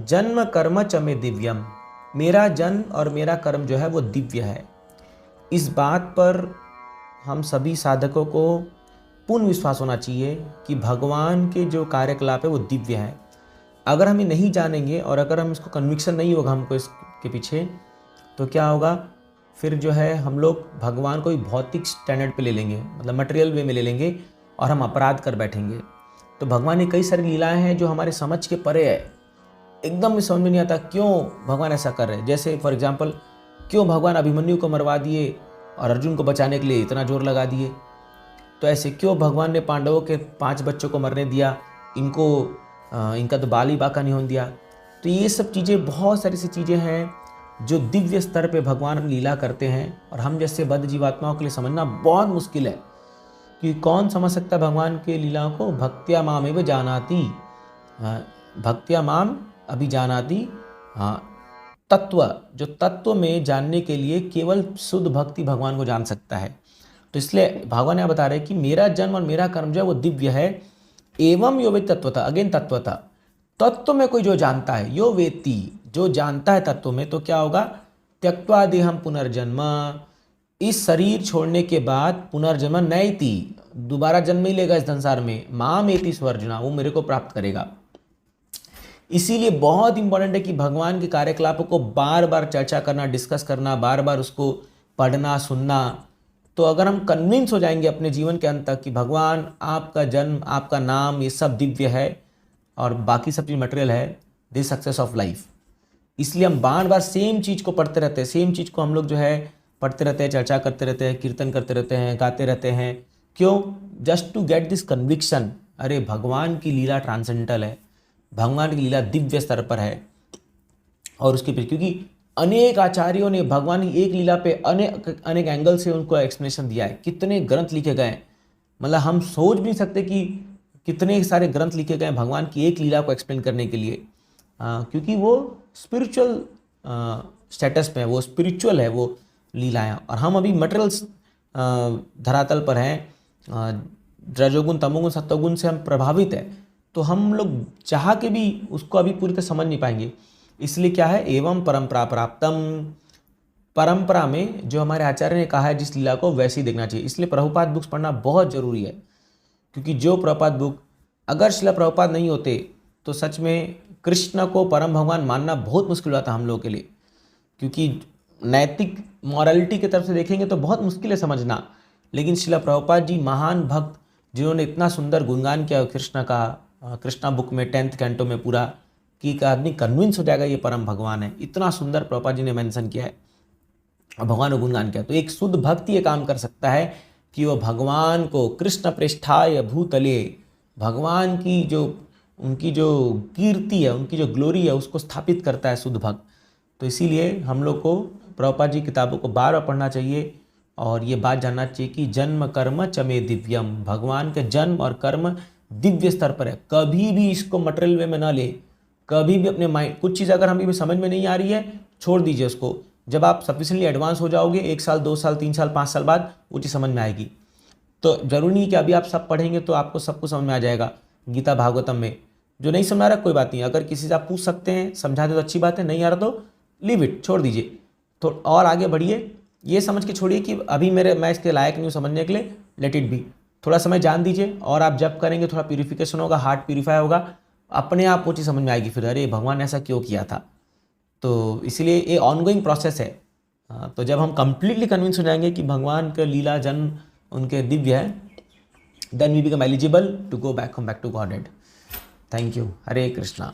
जन्म कर्म च मे दिव्यम, मेरा जन्म और मेरा कर्म जो है वो दिव्य है। इस बात पर हम सभी साधकों को पूर्ण विश्वास होना चाहिए कि भगवान के जो कार्यकलाप है वो दिव्य है। अगर हम ये नहीं जानेंगे और अगर हम इसको कन्विक्शन नहीं होगा हमको इसके पीछे, तो क्या होगा, फिर जो है हम लोग भगवान को ही भौतिक स्टैंडर्ड पे ले लेंगे, मतलब मटेरियल वे में ले लेंगे और हम अपराध कर बैठेंगे। तो भगवान ने कई सारी लीलाएं हैं जो हमारे समझ के परे है, एकदम समझ में नहीं आता क्यों भगवान ऐसा कर रहे हैं। जैसे फॉर एग्जाम्पल, क्यों भगवान अभिमन्यु को मरवा दिए और अर्जुन को बचाने के लिए इतना जोर लगा दिए। तो ऐसे क्यों भगवान ने पांडवों के 5 बच्चों को मरने दिया, इनका तो बाल ही बाका नहीं होने दिया। तो ये सब चीज़ें, बहुत सारी सी चीज़ें हैं जो दिव्य स्तर पे भगवान लीला करते हैं और हम जैसे बद्ध जीवात्माओं के लिए समझना बहुत मुश्किल है। कि कौन समझ सकता है भगवान के लीलाओं को। भक्त्या माम एव जानाति, भक्त्या माम अभी जानाति। हाँ, तत्व, जो तत्व में जानने के लिए केवल शुद्ध भक्ति भगवान को जान सकता है। तो इसलिए भगवान यहाँ बता रहे हैं कि मेरा जन्म और मेरा कर्म जो है वो दिव्य है। एवं यो वेत्ति तत्वता, अगेन तत्वता, तत्व में कोई जो जानता है, यो वेत्ति, जो जानता है तत्व में, तो क्या होगा, त्यक्त्वा देहम पुनर्जन्म, इस शरीर छोड़ने के बाद पुनर्जन्म नैति, दोबारा जन्म ही लेगा इस संसार में, माम एति स्वर्जुना, वो मेरे को प्राप्त करेगा। इसीलिए बहुत इंपॉर्टेंट है कि भगवान के कार्यकलापों को बार बार चर्चा करना, डिस्कस करना, बार बार उसको पढ़ना, सुनना। तो अगर हम कन्विंस हो जाएंगे अपने जीवन के अंत तक कि भगवान, आपका जन्म, आपका नाम, ये सब दिव्य है और बाकी सब चीज़ मटेरियल है, दिस सक्सेस ऑफ लाइफ। इसलिए हम बार बार सेम चीज़ को पढ़ते रहते हैं, सेम चीज़ को हम लोग जो है पढ़ते रहते हैं, चर्चा करते रहते हैं, कीर्तन करते रहते हैं, गाते रहते हैं। क्यों? Just to get this conviction, अरे भगवान की लीला ट्रांसेंडेंटल है, भगवान की लीला दिव्य स्तर पर है। और उसके पीछे क्योंकि अनेक आचार्यों ने भगवान की एक लीला पे अनेक एंगल से उनको एक्सप्लेनेशन दिया है, कितने ग्रंथ लिखे गए हैं, मतलब हम सोच भी नहीं सकते कि कितने सारे ग्रंथ लिखे गए हैं भगवान की एक लीला को एक्सप्लेन करने के लिए। क्योंकि वो स्पिरिचुअल स्टेटस पे है, वो स्पिरिचुअल है वो लीलाएं, और हम अभी मटेरियल धरातल पर हैं, रजोगुण, तमोगुण, सत्वगुण से हम प्रभावित है। तो हम लोग चाह के भी उसको अभी पूरी तरह समझ नहीं पाएंगे। इसलिए क्या है, एवं परंपरा प्राप्तम, परंपरा में जो हमारे आचार्य ने कहा है जिस लीला को, वैसे ही देखना चाहिए। इसलिए प्रभुपाद बुक्स पढ़ना बहुत ज़रूरी है, क्योंकि जो प्रभुपाद बुक, अगर शिला प्रभुपाद नहीं होते तो सच में कृष्ण को परम भगवान मानना बहुत मुश्किल होता हम लोगों के लिए। क्योंकि नैतिक मॉरलिटी की तरफ से देखेंगे तो बहुत मुश्किल है समझना, लेकिन शिला प्रभुपाद जी महान भक्त, जिन्होंने इतना सुंदर गुणगान किया कृष्ण का, कृष्णा बुक में 10th कैंटो में पूरा, कि एक आदमी कन्विंस हो जाएगा ये परम भगवान है। इतना सुंदर प्रभुपाद जी ने मेंशन किया है और भगवान को गुणगान किया। तो एक शुद्ध भक्त ये काम कर सकता है कि वो भगवान को कृष्ण पृष्ठाय भूतले, भगवान की जो, उनकी जो कीर्ति है, उनकी जो ग्लोरी है, उसको स्थापित करता है शुद्ध भक्त। तो इसीलिए हम लोग को प्रभुपाद जी किताबों को बार बार पढ़ना चाहिए और ये बात जानना चाहिए कि जन्म कर्म च मे दिव्यम, भगवान के जन्म और कर्म दिव्य स्तर पर है। कभी भी इसको मटेरियल वे में ना ले, कभी भी अपने माइंड, कुछ चीज़ अगर हमें भी समझ में नहीं आ रही है, छोड़ दीजिए उसको। जब आप सफिशिएंटली एडवांस हो जाओगे, 1 साल, 2 साल, 3 साल, 5 साल बाद वो चीज़ समझ में आएगी। तो जरूरी नहीं कि अभी आप सब पढ़ेंगे तो आपको सब कुछ समझ में आ जाएगा। गीता भागवतम में जो नहीं समझ आ रहा, कोई बात नहीं, अगर किसी से आप पूछ सकते हैं, समझा दे तो अच्छी बात है, नहीं आ रहा तो लीव इट, छोड़ दीजिए। तो और आगे बढ़िए, ये समझ के छोड़िए कि अभी मैं इसके लायक नहीं हूँ समझने के लिए, लेट इट बी। थोड़ा समय जान दीजिए और आप जब करेंगे थोड़ा प्यूरिफिकेशन होगा, हार्ट प्यूरिफाई होगा, अपने आप वो चीज़ समझ में आएगी। फिर अरे भगवान ऐसा क्यों किया था। तो इसलिए ये ऑनगोइंग प्रोसेस है। तो जब हम कंप्लीटली कन्विंस हो जाएंगे कि भगवान का लीला जन्म उनके दिव्य है, then we become eligible to go back to godhead. Thank you. Hare Krishna.